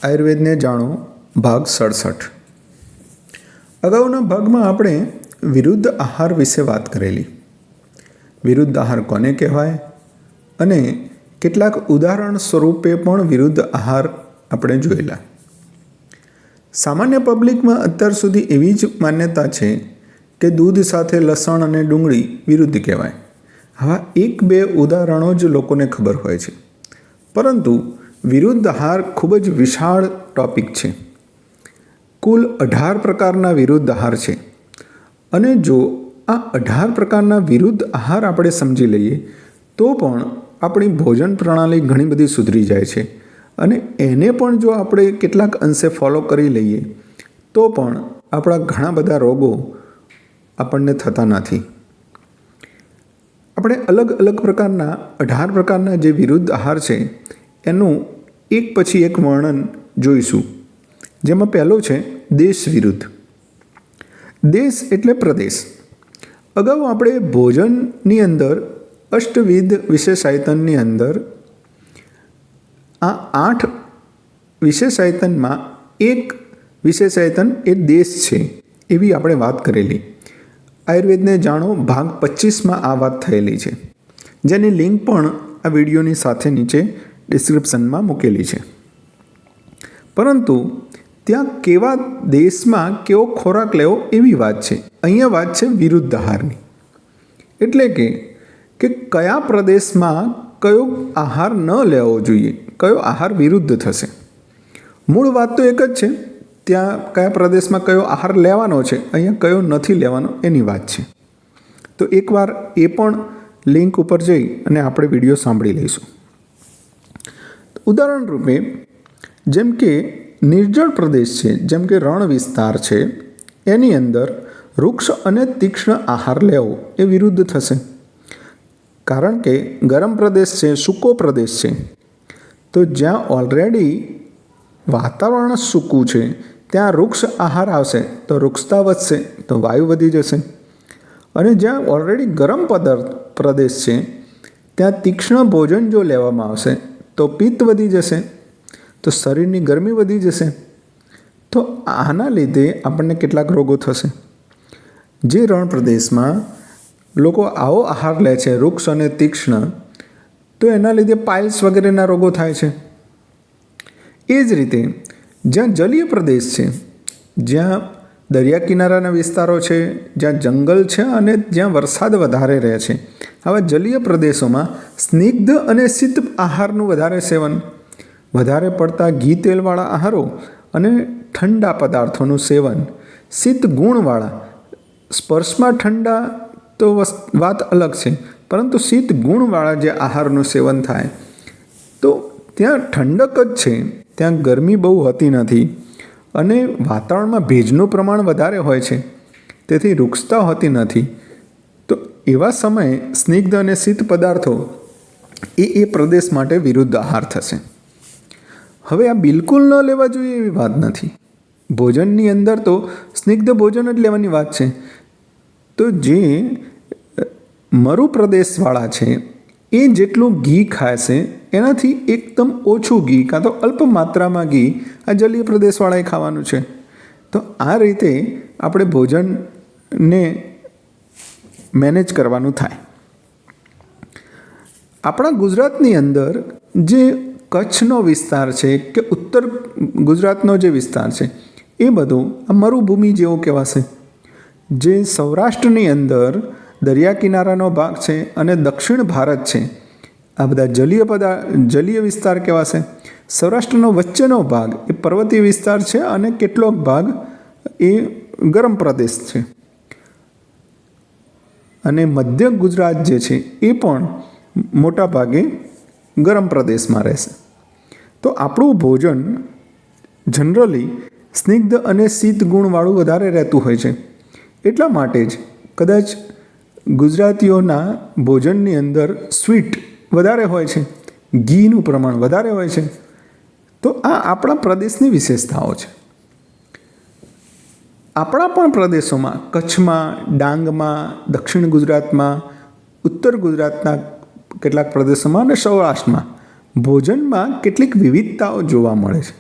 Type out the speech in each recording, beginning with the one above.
આયુર્વેદને જાણો ભાગ 67। અગાઉના ભાગમાં આપણે વિરુદ્ધ આહાર વિશે વાત કરેલી। વિરુદ્ધ આહાર કોને કહેવાય અને કેટલાક ઉદાહરણ સ્વરૂપે પણ વિરુદ્ધ આહાર આપણે જોયેલા। સામાન્ય પબ્લિકમાં અત્યાર સુધી એવી જ માન્યતા છે કે દૂધ સાથે લસણ અને ડુંગળી વિરુદ્ધ કહેવાય। આવા 1-2 ઉદાહરણો જ લોકોને ખબર હોય છે, પરંતુ વિરુદ્ધ આહાર ખૂબ જ વિશાળ ટોપિક છે। કુલ 18 પ્રકારના વિરુદ્ધ આહાર છે અને જો આ 18 પ્રકારના વિરુદ્ધ આહાર આપણે સમજી લઈએ તો પણ આપણી ભોજન પ્રણાલી ઘણી બધી સુધરી જાય છે અને એને પણ જો આપણે કેટલાક અંશે ફોલો કરી લઈએ તો પણ આપણા ઘણા બધા રોગો આપણને થતા નથી। આપણે અલગ અલગ પ્રકારના 18 પ્રકારના જે વિરુદ્ધ આહાર છે એનું એક પછી એક વર્ણન જોઈશું, જેમાં પહેલો છે દેશ વિરુદ્ધ। દેશ એટલે પ્રદેશ। અગાઉ આપણે ભોજનની અંદર અષ્ટવિધ વિશેષાયતનની અંદર આ 8 વિશેષાયતનમાં એક વિશેષાયતન એ દેશ છે એવી આપણે વાત કરેલી। આયુર્વેદને જાણો ભાગ 25માં આ વાત થયેલી છે, જેની લિંક પણ આ વિડીયોની સાથે નીચે ડિસ્ક્રિપ્શનમાં મૂકેલી છે। પરંતુ ત્યાં કેવા દેશમાં કેવો ખોરાક લેવો એવી વાત છે। અહીંયા વાત છે વિરુદ્ધ આહારની, એટલે કે કયા પ્રદેશમાં કયો આહાર ન લેવો જોઈએ, કયો આહાર વિરુદ્ધ થશે। મૂળ વાત તો એક જ છે, ત્યાં કયા પ્રદેશમાં કયો આહાર લેવાનો છે, અહીંયા કયો નથી લેવાનો એની વાત છે। તો એકવાર એ પણ લિંક ઉપર જઈ અને આપણે વિડીયો સાંભળી લઈશું। ઉદાહરણ રૂપે જેમ કે નિર્જળ પ્રદેશ છે, જેમ કે રણ વિસ્તાર છે, એની અંદર વૃક્ષ અને તીક્ષ્ણ આહાર લેવો એ વિરુદ્ધ થશે, કારણ કે ગરમ પ્રદેશ છે, સૂકો પ્રદેશ છે, તો જ્યાં ઓલરેડી વાતાવરણ સૂકું છે ત્યાં વૃક્ષ આહાર આવશે તો વૃક્ષતા વધશે તો વાયુ વધી જશે, અને જ્યાં ઓલરેડી ગરમ પ્રદેશ છે ત્યાં તીક્ષ્ણ ભોજન જો લેવામાં આવશે તો પિત્ત વધી જશે, તો શરીરની ગરમી વધી જશે। તો આના લીધે આપણને કેટલાક રોગો થશે। જે રણ પ્રદેશમાં લોકો આવો આહાર લે છે વૃક્ષ અને તીક્ષ્ણ, તો એના લીધે પાઇલ્સ વગેરેના રોગો થાય છે। એ જ રીતે જ્યાં જલીય પ્રદેશ છે, જ્યાં દરિયા કિનારાના વિસ્તારો છે, જ્યાં જંગલ છે અને જ્યાં વરસાદ વધારે રહે છે, આવા જલીય પ્રદેશોમાં સ્નિગ્ધ અને શીત આહારનું વધારે સેવન, વધારે પડતા ઘી તેલવાળા આહારો અને ઠંડા પદાર્થોનું સેવન, શીત ગુણવાળા, સ્પર્શમાં ઠંડા તો વાત અલગ છે, પરંતુ શીત ગુણવાળા જે આહારનું સેવન થાય તો ત્યાં ઠંડક જ છે, ત્યાં ગરમી બહુ હોતી નથી અને વાતાવરણમાં ભેજનું પ્રમાણ વધારે હોય છે, તેથી વૃક્ષતા હોતી નથી। તો એવા સમયે સ્નિગ્ધ અને શીત પદાર્થો એ પ્રદેશ માટે વિરુદ્ધ આહાર થશે। હવે આ બિલકુલ ન લેવા જોઈએ એવી વાત નથી, ભોજનની અંદર તો સ્નિગ્ધ ભોજન જ લેવાની વાત છે। તો જે મરુ પ્રદેશવાળા છે એ જેટલું ઘી ખાશે એનાથી એકદમ ઓછું ઘી કાં તો અલ્પ માત્રામાં ઘી આ જલીય પ્રદેશવાળાએ ખાવાનું છે। તો આ રીતે આપણે ભોજનને મેનેજ કરવાનું થાય। આપણા ગુજરાતની અંદર જે કચ્છનો વિસ્તાર છે કે ઉત્તર ગુજરાતનો જે વિસ્તાર છે એ બધો આ મરુભૂમિ જેવો કહેવાશે। જે સૌરાષ્ટ્રની અંદર દરિયા કિનારાનો ભાગ છે અને દક્ષિણ ભારત છે, આ બધા જલીય વિસ્તાર કહેવાશે। સૌરાષ્ટ્રનો વચ્ચેનો ભાગ એ પર્વતીય વિસ્તાર છે અને કેટલોક ભાગ એ ગરમ પ્રદેશ છે, અને મધ્ય ગુજરાત જે છે એ પણ મોટા ભાગે ગરમ પ્રદેશમાં રહેશે। તો આપણું ભોજન જનરલી સ્નિગ્ધ અને શીત ગુણવાળું વધારે રહેતું હોય છે, એટલા માટે જ કદાચ ગુજરાતીઓના ભોજનની અંદર સ્વીટ વધારે હોય છે, ઘીનું પ્રમાણ વધારે હોય છે। તો આ આપણા પ્રદેશની વિશેષતાઓ છે। આપણા પણ પ્રદેશોમાં કચ્છમાં, ડાંગમાં, દક્ષિણ ગુજરાતમાં, ઉત્તર ગુજરાતના કેટલાક પ્રદેશોમાં અને સૌરાષ્ટ્રમાં ભોજનમાં કેટલીક વિવિધતાઓ જોવા મળે છે।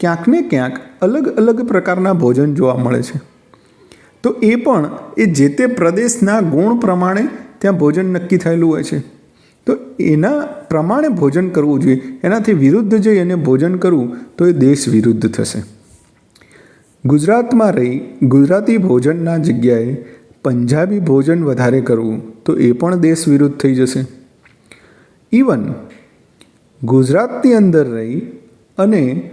ક્યાંક ને ક્યાંક અલગ અલગ પ્રકારના ભોજન જોવા મળે છે. તો એ પણ એ જે તે પ્રદેશના ગુણ પ્રમાણે ત્યાં ભોજન નક્કી થયેલું હોય છે. તો એના પ્રમાણે ભોજન કરવું જોઈએ. એનાથી વિરુદ્ધ જઈ અને ભોજન કરવું તો એ દેશ વિરુદ્ધ થશે. ગુજરાતમાં રહી ગુજરાતી ભોજનના જગ્યાએ પંજાબી ભોજન વધારે કરવું તો એ પણ દેશ વિરુદ્ધ થઈ જશે. ઇવન ગુજરાતની અંદર રહી અને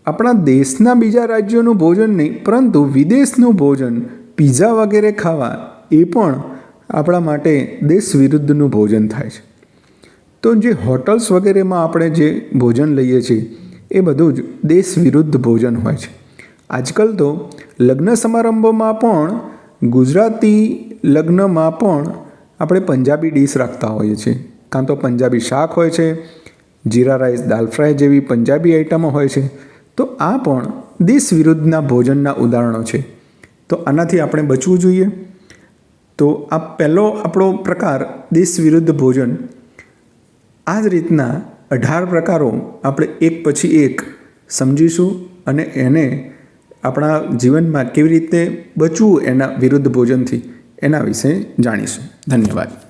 આપણા દેશના બીજા રાજ્યોનું ભોજન નહીં પરંતુ વિદેશનું ભોજન પીઝા વગેરે ખાવા એ પણ આપણા માટે દેશ વિરુદ્ધનું ભોજન થાય છે. તો જે હોટલ્સ વગેરેમાં આપણે જે ભોજન લઈએ છીએ એ બધું જ દેશ વિરુદ્ધ ભોજન હોય છે. આજકાલ તો લગ્ન સમારંભોમાં પણ ગુજરાતી લગ્નમાં પણ આપણે પંજાબી ડીશ રાખતા હોઈએ છીએ. કાં તો પંજાબી શાક હોય છે, જીરા રાઈસ, દાલ ફ્રાય જેવી પંજાબી આઇટમો હોય છે. તો આ પણ દેશ વિરુદ્ધના ભોજનના ઉદાહરણો છે. તો આનાથી આપણે બચવું જોઈએ. તો આ પહેલો આપણો પ્રકાર દેશ વિરુદ્ધ ભોજન. આ જ રીતના 18 પ્રકારો આપણે એક પછી એક સમજીશું અને એને આપણા જીવનમાં કેવી રીતે બચવું એના વિરુદ્ધ ભોજનથી એના વિશે જાણીશું. ધન્યવાદ.